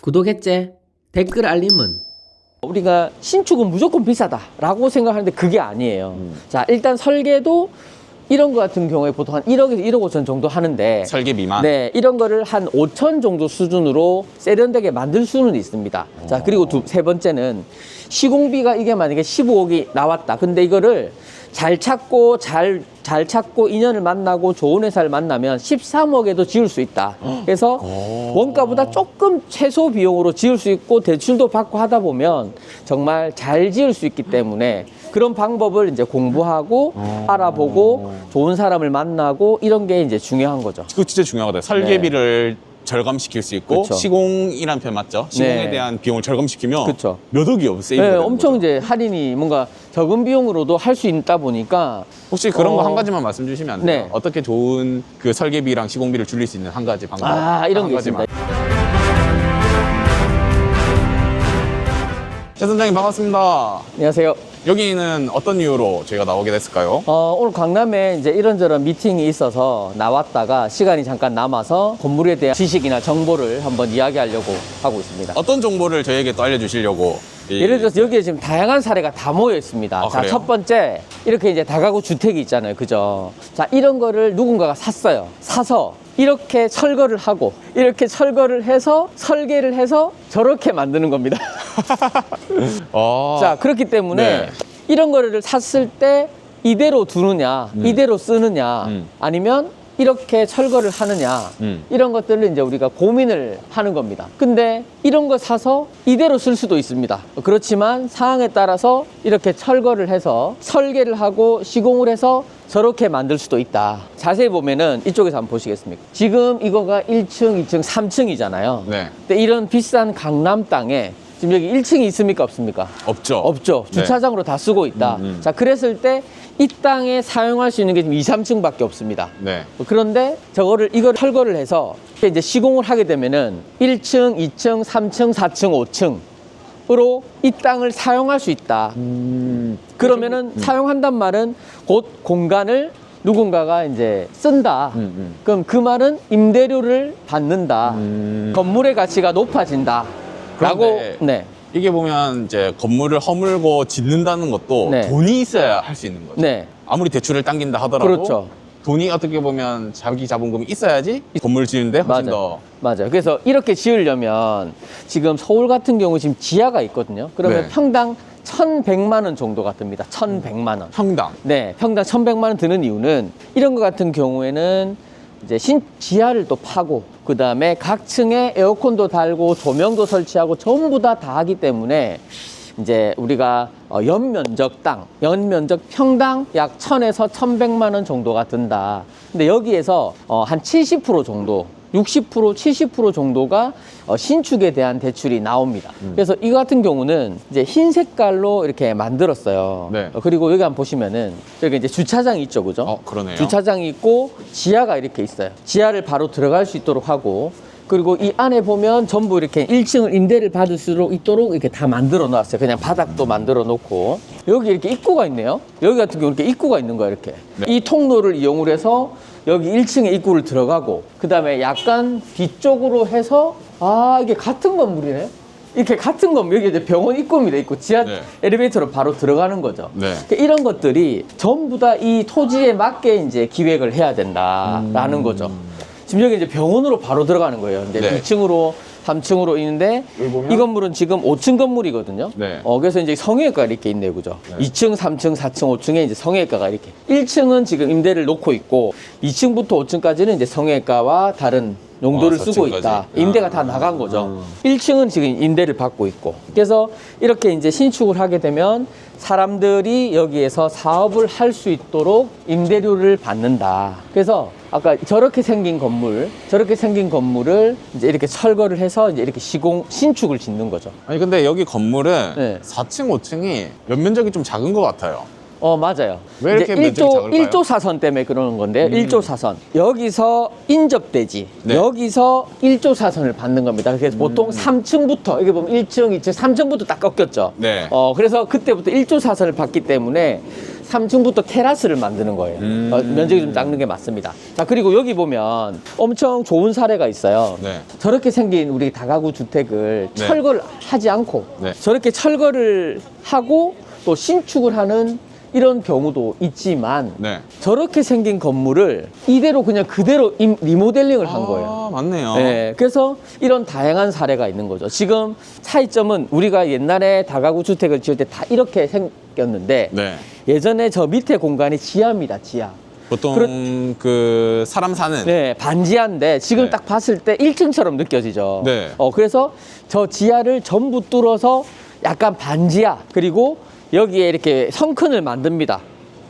구독했지? 댓글 알림은? 우리가 신축은 무조건 비싸다라고 생각하는데 그게 아니에요. 자, 일단 설계도 이런 거 같은 경우에 보통 한 1억에서 1억 5천 정도 하는데 설계 미만? 네, 이런 거를 한 5천 정도 수준으로 세련되게 만들 수는 있습니다. 자, 그리고 세 번째는 시공비가 이게 만약에 15억이 나왔다. 근데 이거를 잘 찾고 인연을 만나고 좋은 회사를 만나면 13억에도 지을 수 있다. 그래서 원가보다 조금 최소 비용으로 지을 수 있고 대출도 받고 하다 보면 정말 잘 지을 수 있기 때문에 그런 방법을 이제 공부하고 알아보고 좋은 사람을 만나고 이런 게 이제 중요한 거죠. 그거 진짜 중요하다. 설계비를 절감시킬 수 있고 그쵸. 시공이란 편 맞죠? 시공에 네. 대한 비용을 절감시키면 그쵸. 몇 억이요 세이브 네, 되는 엄청 거죠. 이제 할인이 뭔가 적은 비용으로도 할 수 있다 보니까 혹시 그런 거 한 가지만 말씀 주시면 안 돼요? 네. 어떻게 좋은 그 설계비랑 시공비를 줄일 수 있는 한 가지 방법? 이런 한 게 가지만. 있습니다. 최 선장님 반갑습니다. 안녕하세요. 여기는 어떤 이유로 저희가 나오게 됐을까요? 오늘 강남에 이제 이런저런 미팅이 있어서 나왔다가 시간이 잠깐 남아서 건물에 대한 지식이나 정보를 한번 이야기하려고 하고 있습니다. 어떤 정보를 저희에게 또 알려주시려고? 예를 들어서 여기에 지금 다양한 사례가 다 모여 있습니다. 아, 자, 그래요? 첫 번째, 이렇게 이제 다가구 주택이 있잖아요. 그죠? 자, 이런 거를 누군가가 샀어요. 사서 이렇게 철거를 하고, 이렇게 철거를 해서 설계를 해서 저렇게 만드는 겁니다. 자, 그렇기 때문에 네. 이런 거를 샀을 때 이대로 두느냐, 이대로 쓰느냐, 아니면 이렇게 철거를 하느냐, 이런 것들을 이제 우리가 고민을 하는 겁니다. 근데 이런 거 사서 이대로 쓸 수도 있습니다. 그렇지만 상황에 따라서 이렇게 철거를 해서 설계를 하고 시공을 해서 저렇게 만들 수도 있다. 자세히 보면은 이쪽에서 한번 보시겠습니까? 지금 이거가 1층, 2층, 3층이잖아요. 네. 근데 이런 비싼 강남 땅에 지금 여기 1층이 있습니까? 없습니까? 없죠. 없죠. 네. 주차장으로 다 쓰고 있다. 자, 그랬을 때 이 땅에 사용할 수 있는 게 지금 2, 3층밖에 없습니다. 네. 그런데 이걸 철거를 해서 이제 시공을 하게 되면은 1층, 2층, 3층, 4층, 5층으로 이 땅을 사용할 수 있다. 그러면은 사용한단 말은 곧 공간을 누군가가 이제 쓴다. 그럼 그 말은 임대료를 받는다. 건물의 가치가 높아진다. 라고, 그런데 네. 이게 보면 이제 건물을 허물고 짓는다는 것도 네. 돈이 있어야 할 수 있는 거죠. 네. 아무리 대출을 당긴다 하더라도 그렇죠. 돈이 어떻게 보면 자기 자본금이 있어야지 이 건물 지는데 훨씬 더 맞아요. 그래서 이렇게 지으려면 지금 서울 같은 경우 지금 지하가 있거든요. 그러면 네. 평당 1,100만 원 정도가 듭니다. 1,100만 원. 평당. 네, 평당 1,100만 원 드는 이유는 이런 거 같은 경우에는 이제 지하를 또 파고 그다음에 각 층에 에어컨도 달고 조명도 설치하고 전부 다 하기 때문에 이제 우리가 연면적 평당 약 1,000에서 1,100만 원 정도가 든다. 근데 여기에서 한 70% 정도 60%, 70% 정도가 신축에 대한 대출이 나옵니다. 그래서 이 같은 경우는 이제 흰 색깔로 이렇게 만들었어요. 네. 그리고 여기 한번 보시면은 여기 이제 주차장이 있죠, 그죠? 그러네요. 주차장이 있고 지하가 이렇게 있어요. 지하를 바로 들어갈 수 있도록 하고 그리고 이 안에 보면 전부 이렇게 1층을 임대를 받을 수 있도록 이렇게 다 만들어 놨어요. 그냥 바닥도 만들어 놓고 여기 이렇게 입구가 있네요. 여기 같은 경우 이렇게 입구가 있는 거예요, 이렇게. 네. 이 통로를 이용을 해서 여기 1층에 입구를 들어가고 그 다음에 약간 뒤쪽으로 해서 이게 같은 건물이네. 이렇게 같은 건물, 여기 이제 병원 입구입니다. 입구 지하 네. 엘리베이터로 바로 들어가는 거죠. 네. 그러니까 이런 것들이 전부 다 이 토지에 맞게 이제 기획을 해야 된다라는 거죠. 지금 여기 이제 병원으로 바로 들어가는 거예요. 이제 네. 2층으로 3층으로 있는데 여기 보면? 이 건물은 지금 5층 건물이거든요. 네. 그래서 이제 성형외과가 이렇게 있네요. 그죠? 네. 2층, 3층, 4층, 5층에 이제 성형외과가 이렇게. 1층은 지금 임대를 놓고 있고 2층부터 5층까지는 이제 성형외과와 다른 용도를 쓰고 4층까지. 있다. 임대가 다 나간 거죠. 1층은 지금 임대를 받고 있고. 그래서 이렇게 이제 신축을 하게 되면 사람들이 여기에서 사업을 할 수 있도록 임대료를 받는다. 그래서 아까 저렇게 생긴 건물을 이제 이렇게 철거를 해서 이제 이렇게 신축을 짓는 거죠. 아니 근데 여기 건물은 네. 4층, 5층이 면적이 좀 작은 것 같아요. 맞아요. 왜 이렇게 이제 면적이 작을까요? 1조 사선 때문에 그러는 건데요. 1조 사선. 여기서 인접대지. 네. 여기서 1조 사선을 받는 겁니다. 그래서 보통 3층부터, 이게 보면 1층, 2층, 3층부터 딱 꺾였죠. 네. 그래서 그때부터 1조 사선을 받기 때문에 3층부터 테라스를 만드는 거예요. 면적이 좀 작는 게 맞습니다. 자, 그리고 여기 보면 엄청 좋은 사례가 있어요. 네. 저렇게 생긴 우리 다가구 주택을 네. 철거를 하지 않고 네. 저렇게 철거를 하고 또 신축을 하는 이런 경우도 있지만 네. 저렇게 생긴 건물을 이대로 그냥 그대로 리모델링을 한 거예요. 아, 맞네요. 네, 그래서 이런 다양한 사례가 있는 거죠. 지금 차이점은 우리가 옛날에 다가구 주택을 지을 때 다 이렇게 생겼는데 네. 예전에 저 밑에 공간이 지하입니다, 지하. 보통 그 사람 사는 네, 반지하인데 지금 네. 딱 봤을 때 1층처럼 느껴지죠. 네. 그래서 저 지하를 전부 뚫어서 약간 반지하, 그리고 여기에 이렇게 성큰을 만듭니다.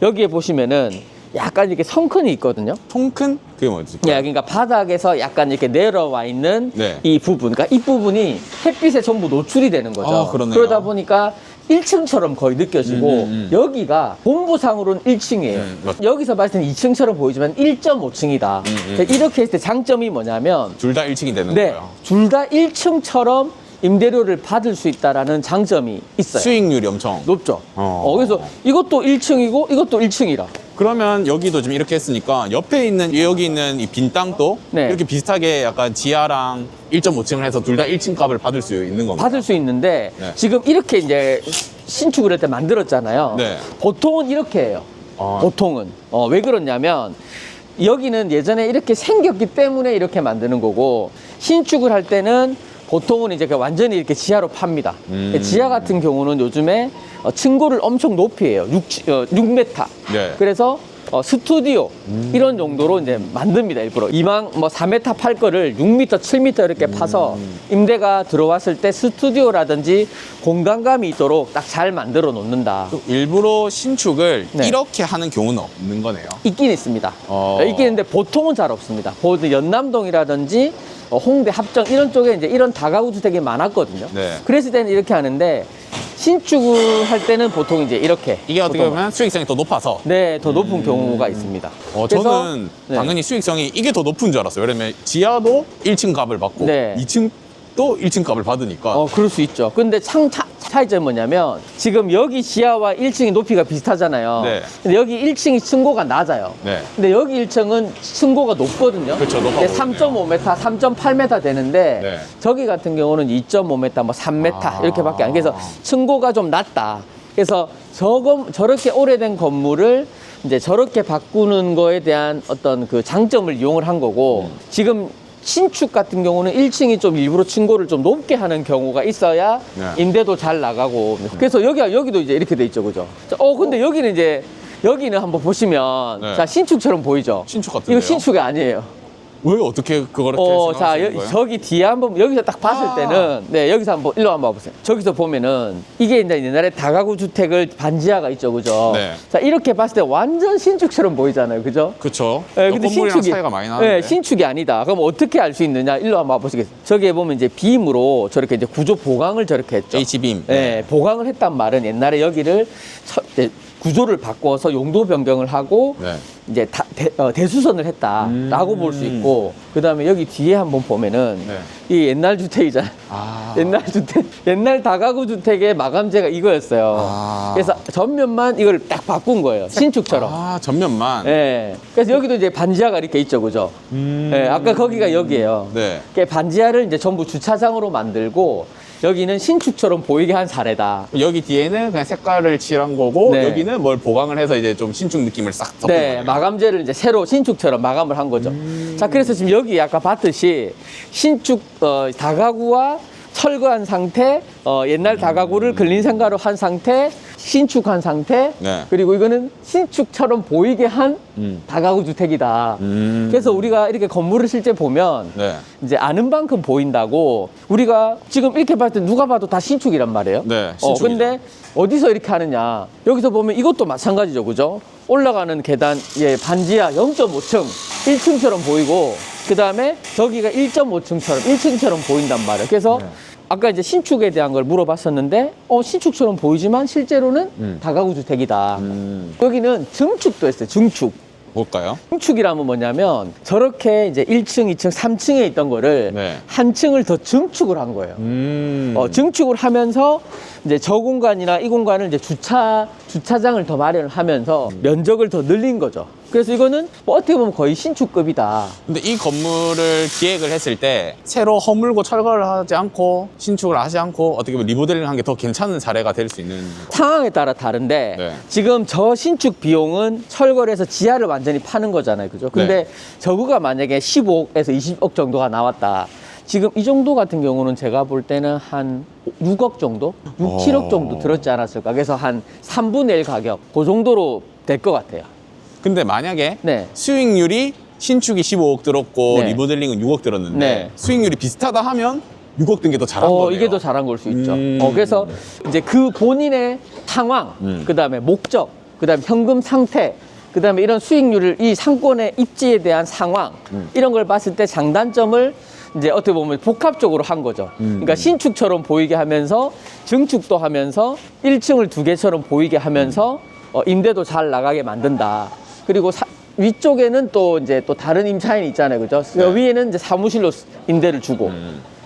여기에 보시면은 약간 이렇게 성큰이 있거든요. 통큰? 그게 뭐지? 네, 그러니까 바닥에서 약간 이렇게 내려와 있는 네. 이 부분, 그러니까 이 부분이 햇빛에 전부 노출이 되는 거죠. 아, 그러네요. 그러다 보니까 1층처럼 거의 느껴지고 여기가 본부상으로는 1층이에요. 맞- 여기서 봤을 때는 2층처럼 보이지만 1.5층이다. 이렇게 했을 때 장점이 뭐냐면 둘 다 1층이 되는 네, 거예요. 둘 다 1층처럼 임대료를 받을 수 있다라는 장점이 있어요. 수익률이 엄청. 높죠. 어. 그래서 이것도 1층이고 이것도 1층이라. 그러면 여기도 좀 이렇게 했으니까 옆에 있는 여기 있는 이 빈 땅도 네. 이렇게 비슷하게 약간 지하랑 1.5층을 해서 둘 다 1층 값을 받을 수 있는 겁니다. 받을 수 있는데 네. 지금 이렇게 이제 신축을 할 때 만들었잖아요. 네. 보통은 이렇게 해요. 아. 보통은. 왜 그러냐면 여기는 예전에 이렇게 생겼기 때문에 이렇게 만드는 거고 신축을 할 때는 보통은 이제 완전히 이렇게 지하로 팝니다. 지하 같은 경우는 요즘에 층고를 엄청 높이 해요. 6m. 네. 그래서 스튜디오 이런 정도로 이제 만듭니다. 일부러 이왕 뭐 4m 팔 거를 6m, 7m 이렇게 파서 임대가 들어왔을 때 스튜디오라든지 공간감이 있도록 딱 잘 만들어 놓는다. 일부러 신축을 네. 이렇게 하는 경우는 없는 거네요. 있긴 있습니다. 어. 있긴 있는데 보통은 잘 없습니다. 보통 연남동이라든지 홍대, 합정 이런 쪽에 이제 이런 다가구 주택이 많았거든요. 네. 그랬을 때는 이렇게 하는데 신축을 할 때는 보통 이제 이렇게 이게 어떻게 보통 보면 수익성이 더 높아서. 네, 더 높은 경우가 있습니다. 그래서- 저는 네. 당연히 수익성이 이게 더 높은 줄 알았어요. 왜냐면 지하도 1층 값을 받고 네. 2층도 1층 값을 받으니까. 그럴 수 있죠. 근데 차이점이 뭐냐면 지금 여기 지하와 1층이 높이가 비슷하잖아요. 네. 근데 여기 1층이 층고가 낮아요. 네. 근데 여기 1층은 층고가 높거든요. 그렇죠, 높아 근데 보이네요. 3.5m, 3.8m 되는데 네. 저기 같은 경우는 2.5m, 뭐 3m 아. 이렇게밖에 안. 그래서 층고가 좀 낮다. 그래서 저렇게 오래된 건물을 이제 저렇게 바꾸는 거에 대한 어떤 그 장점을 이용을 한 거고 지금 신축 같은 경우는 1층이 좀 일부러 층고를 좀 높게 하는 경우가 있어야 네. 임대도 잘 나가고. 그래서 여기도 이제 이렇게 돼 있죠, 그죠? 근데 여기는 한번 보시면 네. 자, 신축처럼 보이죠? 신축 같은데요? 이거 신축이 아니에요. 왜 어떻게 그거를 자, 생각하시는 거예요? 저기 뒤에 한번 여기서 딱 봤을 아. 때는 네, 여기서 한번 일로 한번 와보세요. 저기서 보면은 이게 이제 옛날에 다가구 주택을 반지하가 있죠, 그죠? 네. 자, 이렇게 봤을 때 완전 신축처럼 보이잖아요, 그죠? 그쵸. 네, 건물이랑 차이가 많이 나는데. 네, 신축이 아니다. 그럼 어떻게 알 수 있느냐? 일로 한번 와보시겠어요? 저기에 보면 이제 빔으로 저렇게 이제 구조 보강을 저렇게 했죠. H빔. 네, 보강을 했단 말은 옛날에 여기를 이제 구조를 바꿔서 용도 변경을 하고 네. 이제 대수선을 했다라고 볼 수 있고, 그 다음에 여기 뒤에 한번 보면은 네. 이 옛날 주택이잖아요. 아. 옛날 다가구 주택의 마감재가 이거였어요. 아. 그래서 전면만 이걸 딱 바꾼 거예요. 신축처럼. 아, 전면만. 예. 그래서 여기도 이제 반지하가 이렇게 있죠, 그죠? 예, 아까 거기가 여기예요. 네. 그러니까 반지하를 이제 전부 주차장으로 만들고 여기는 신축처럼 보이게 한 사례다. 여기 뒤에는 그냥 색깔을 칠한 거고 네. 여기는 뭘 보강을 해서 이제 좀 신축 느낌을 싹 덮은 네, 거네요. 마감재를 이제 새로 신축처럼 마감을 한 거죠. 자, 그래서 지금 여기 아까 봤듯이 신축 다가구와 철거한 상태, 옛날 다가구를 근린생가로 한 상태, 신축한 상태, 네. 그리고 이거는 신축처럼 보이게 한 다가구 주택이다. 그래서 우리가 이렇게 건물을 실제 보면 네. 이제 아는 만큼 보인다고, 우리가 지금 이렇게 봤을 때 누가 봐도 다 신축이란 말이에요. 네, 신축이죠. 근데 어디서 이렇게 하느냐? 여기서 보면 이것도 마찬가지죠, 그죠? 올라가는 계단, 반지하 0.5층, 1층처럼 보이고, 그 다음에 저기가 1.5층처럼, 1층처럼 보인단 말이에요. 그래서 아까 이제 신축에 대한 걸 물어봤었는데, 신축처럼 보이지만 실제로는 다가구 주택이다. 여기는 증축도 했어요, 증축. 뭘까요? 증축이라면 뭐냐면 저렇게 이제 1층, 2층, 3층에 있던 거를 네. 한 층을 더 증축을 한 거예요. 증축을 하면서 이제 저 공간이나 이 공간을 이제 주차장을 더 마련을 하면서 면적을 더 늘린 거죠. 그래서 이거는 뭐 어떻게 보면 거의 신축급이다. 근데 이 건물을 기획을 했을 때 새로 허물고 철거를 하지 않고 신축을 하지 않고 어떻게 보면 리모델링 한 게 더 괜찮은 사례가 될 수 있는 상황에 따라 다른데 네. 지금 저 신축 비용은 철거를 해서 지하를 완전히 파는 거잖아요. 그죠? 근데 네. 저거가 만약에 15억에서 20억 정도가 나왔다. 지금 이 정도 같은 경우는 제가 볼 때는 한 6억 정도? 6, 7억 정도 들었지 않았을까? 그래서 한 3분의 1 가격. 그 정도로 될 것 같아요. 근데 만약에 네. 수익률이 신축이 15억 들었고 네. 리모델링은 6억 들었는데 네. 수익률이 비슷하다 하면 6억 든 게 더 잘한 거네요. 이게 더 잘한 걸 수 있죠. 음. 그래서 이제 그 본인의 상황, 그다음에 목적, 그다음에 현금 상태, 그다음에 이런 수익률을 이 상권의 입지에 대한 상황 이런 걸 봤을 때 장단점을 이제 어떻게 보면 복합적으로 한 거죠. 그러니까 신축처럼 보이게 하면서 증축도 하면서 1층을 2개처럼 보이게 하면서 임대도 잘 나가게 만든다. 그리고 위쪽에는 또 이제 또 다른 임차인이 있잖아요. 그죠? 네. 위에는 이제 사무실로 임대를 주고.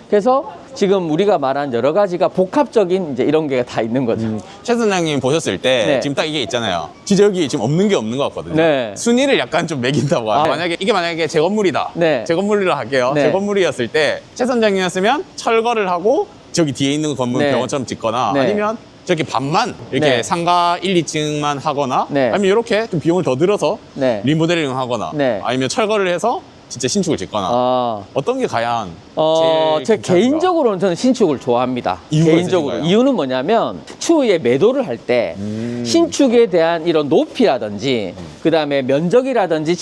그래서 지금 우리가 말한 여러 가지가 복합적인 이제 이런 게 다 있는 거죠. 최 선장님 보셨을 때 네. 지금 딱 이게 있잖아요. 진짜 여기 지금 없는 게 없는 것 같거든요. 네. 순위를 약간 좀 매긴다고 아. 만약에 이게 만약에 제 건물이다. 네. 제 건물로 할게요. 네. 제 건물이었을 때 최 선장님이었으면 철거를 하고 저기 뒤에 있는 건물 네. 병원처럼 짓거나 네. 아니면 저기 반만 이렇게 네. 상가 1, 2층만 하거나 네. 아니면 이렇게 좀 비용을 더 들어서 네. 리모델링 하거나 네. 아니면 철거를 해서 진짜 신축을 짓거나 어떤 게 과연 제일 제 괜찮은가? 개인적으로는 저는 신축을 좋아합니다. 이유가 개인적으로. 있으신가요? 이유는 뭐냐면 추후에 매도를 할 때 신축에 대한 이런 높이라든지 그다음에 면적이라든지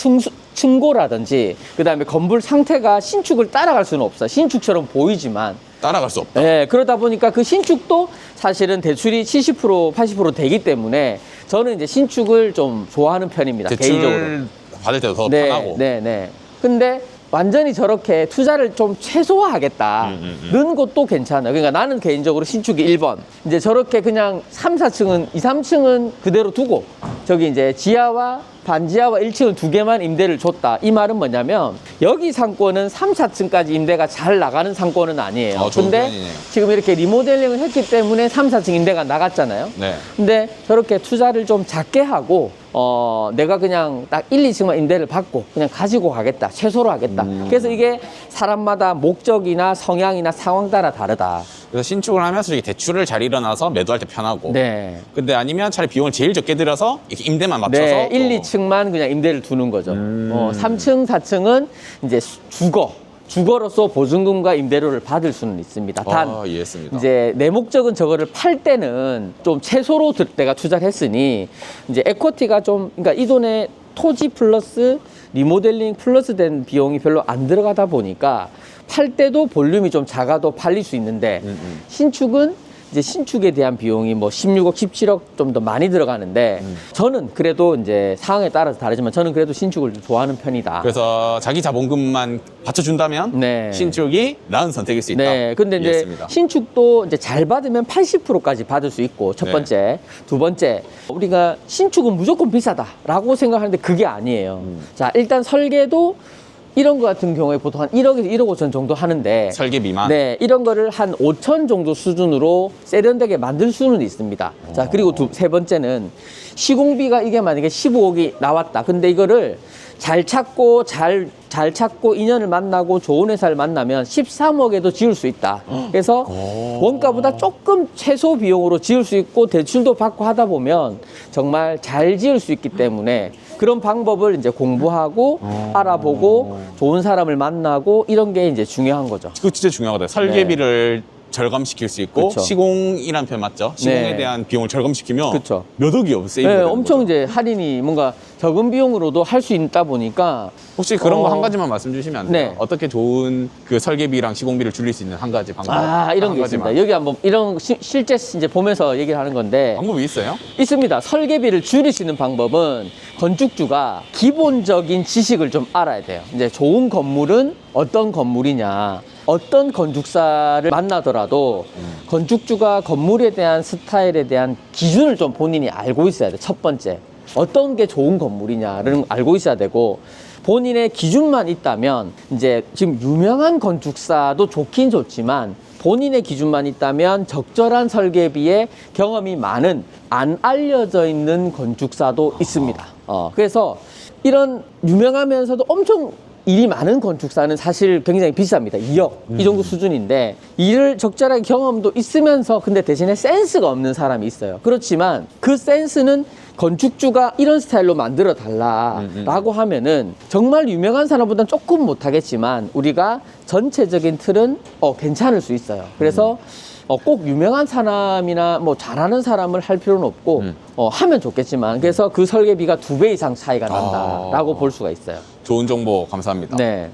층고라든지 그다음에 건물 상태가 신축을 따라갈 수는 없어요. 신축처럼 보이지만 따라갈 수 없다. 네, 그러다 보니까 그 신축도 사실은 대출이 70%, 80% 되기 때문에 저는 이제 신축을 좀 좋아하는 편입니다. 개인적으로. 대출 받을 때도 더 네, 편하고. 네, 네. 근데 완전히 저렇게 투자를 좀 최소화하겠다. 는 것도 괜찮아요. 그러니까 나는 개인적으로 신축이 1번. 이제 저렇게 그냥 3, 4층은, 2, 3층은 그대로 두고 저기 이제 지하와 반지하와 1층을 2개만 임대를 줬다. 이 말은 뭐냐면 여기 상권은 3, 4층까지 임대가 잘 나가는 상권은 아니에요. 좋은 근데 표현이네요. 지금 이렇게 리모델링을 했기 때문에 3, 4층 임대가 나갔잖아요. 네. 근데 저렇게 투자를 좀 작게 하고 내가 그냥 딱 1, 2층만 임대를 받고 그냥 가지고 가겠다. 최소로 하겠다. 그래서 이게 사람마다 목적이나 성향이나 상황 따라 다르다. 그래서 신축을 하면 솔직히 대출을 잘 일어나서 매도할 때 편하고. 네. 근데 아니면 차라리 비용을 제일 적게 들여서 이렇게 임대만 맞춰서. 네, 1, 또 2층만 그냥 임대를 두는 거죠. 3층, 4층은 이제 주거로서 보증금과 임대료를 받을 수는 있습니다. 단 이해했습니다. 이제 내 목적은 저거를 팔 때는 좀 최소로 내가 투자를 했으니 이제 에쿼티가 좀 그러니까 이 돈에 토지 플러스 리모델링 플러스 된 비용이 별로 안 들어가다 보니까 팔 때도 볼륨이 좀 작아도 팔릴 수 있는데 신축은 이제 신축에 대한 비용이 뭐 16억, 17억 좀 더 많이 들어가는데 저는 그래도 이제 상황에 따라서 다르지만 저는 그래도 신축을 좀 좋아하는 편이다. 그래서 자기 자본금만 받쳐준다면 네. 신축이 나은 선택일 수 있다. 네, 근데 이제 이해했습니다. 신축도 이제 잘 받으면 80%까지 받을 수 있고 첫 네. 번째, 두 번째 우리가 신축은 무조건 비싸다라고 생각하는데 그게 아니에요. 자, 일단 설계도 이런 거 같은 경우에 보통 한 1억에서 1억 5천 정도 하는데 설계 미만. 네, 이런 거를 한 5천 정도 수준으로 세련되게 만들 수는 있습니다. 자, 그리고 세 번째는 시공비가 이게 만약에 15억이 나왔다. 근데 이거를 잘 찾고 인연을 만나고 좋은 회사를 만나면 13억에도 지을 수 있다. 그래서 원가보다 조금 최소 비용으로 지을 수 있고 대출도 받고 하다 보면 정말 잘 지을 수 있기 때문에 그런 방법을 이제 공부하고 알아보고 좋은 사람을 만나고 이런 게 이제 중요한 거죠. 그거 진짜 중요하거든요. 설계비를 절감시킬 수 있고 그쵸. 시공이란 표현 맞죠? 시공에 네. 대한 비용을 절감시키면 그쵸. 몇 억이 세이브 네, 되는 엄청 거죠. 이제 할인이 뭔가 적은 비용으로도 할 수 있다 보니까 혹시 그런 거 한 가지만 말씀 주시면 안 돼요? 네. 어떻게 좋은 그 설계비랑 시공비를 줄일 수 있는 한 가지 방법? 이런 한 게 가지만. 있습니다. 여기 한번 이런 실제 이제 보면서 얘기를 하는 건데 방법이 있어요? 있습니다. 설계비를 줄일 수 있는 방법은 건축주가 기본적인 지식을 좀 알아야 돼요. 이제 좋은 건물은 어떤 건물이냐, 어떤 건축사를 만나더라도 건축주가 건물에 대한 스타일에 대한 기준을 좀 본인이 알고 있어야 돼. 첫 번째. 어떤 게 좋은 건물이냐를 알고 있어야 되고 본인의 기준만 있다면 이제 지금 유명한 건축사도 좋긴 좋지만 본인의 기준만 있다면 적절한 설계비에 경험이 많은 안 알려져 있는 건축사도 있습니다. 그래서 이런 유명하면서도 엄청 일이 많은 건축사는 사실 굉장히 비쌉니다. 2억 이 정도 수준인데 일을 적절하게 경험도 있으면서 근데 대신에 센스가 없는 사람이 있어요. 그렇지만 그 센스는 건축주가 이런 스타일로 만들어 달라라고 하면은 정말 유명한 사람보다는 조금 못하겠지만 우리가 전체적인 틀은 괜찮을 수 있어요. 그래서 꼭 유명한 사람이나 뭐 잘하는 사람을 할 필요는 없고 하면 좋겠지만 그래서 그 설계비가 2배 이상 차이가 난다라고 볼 수가 있어요. 좋은 정보 감사합니다. 네.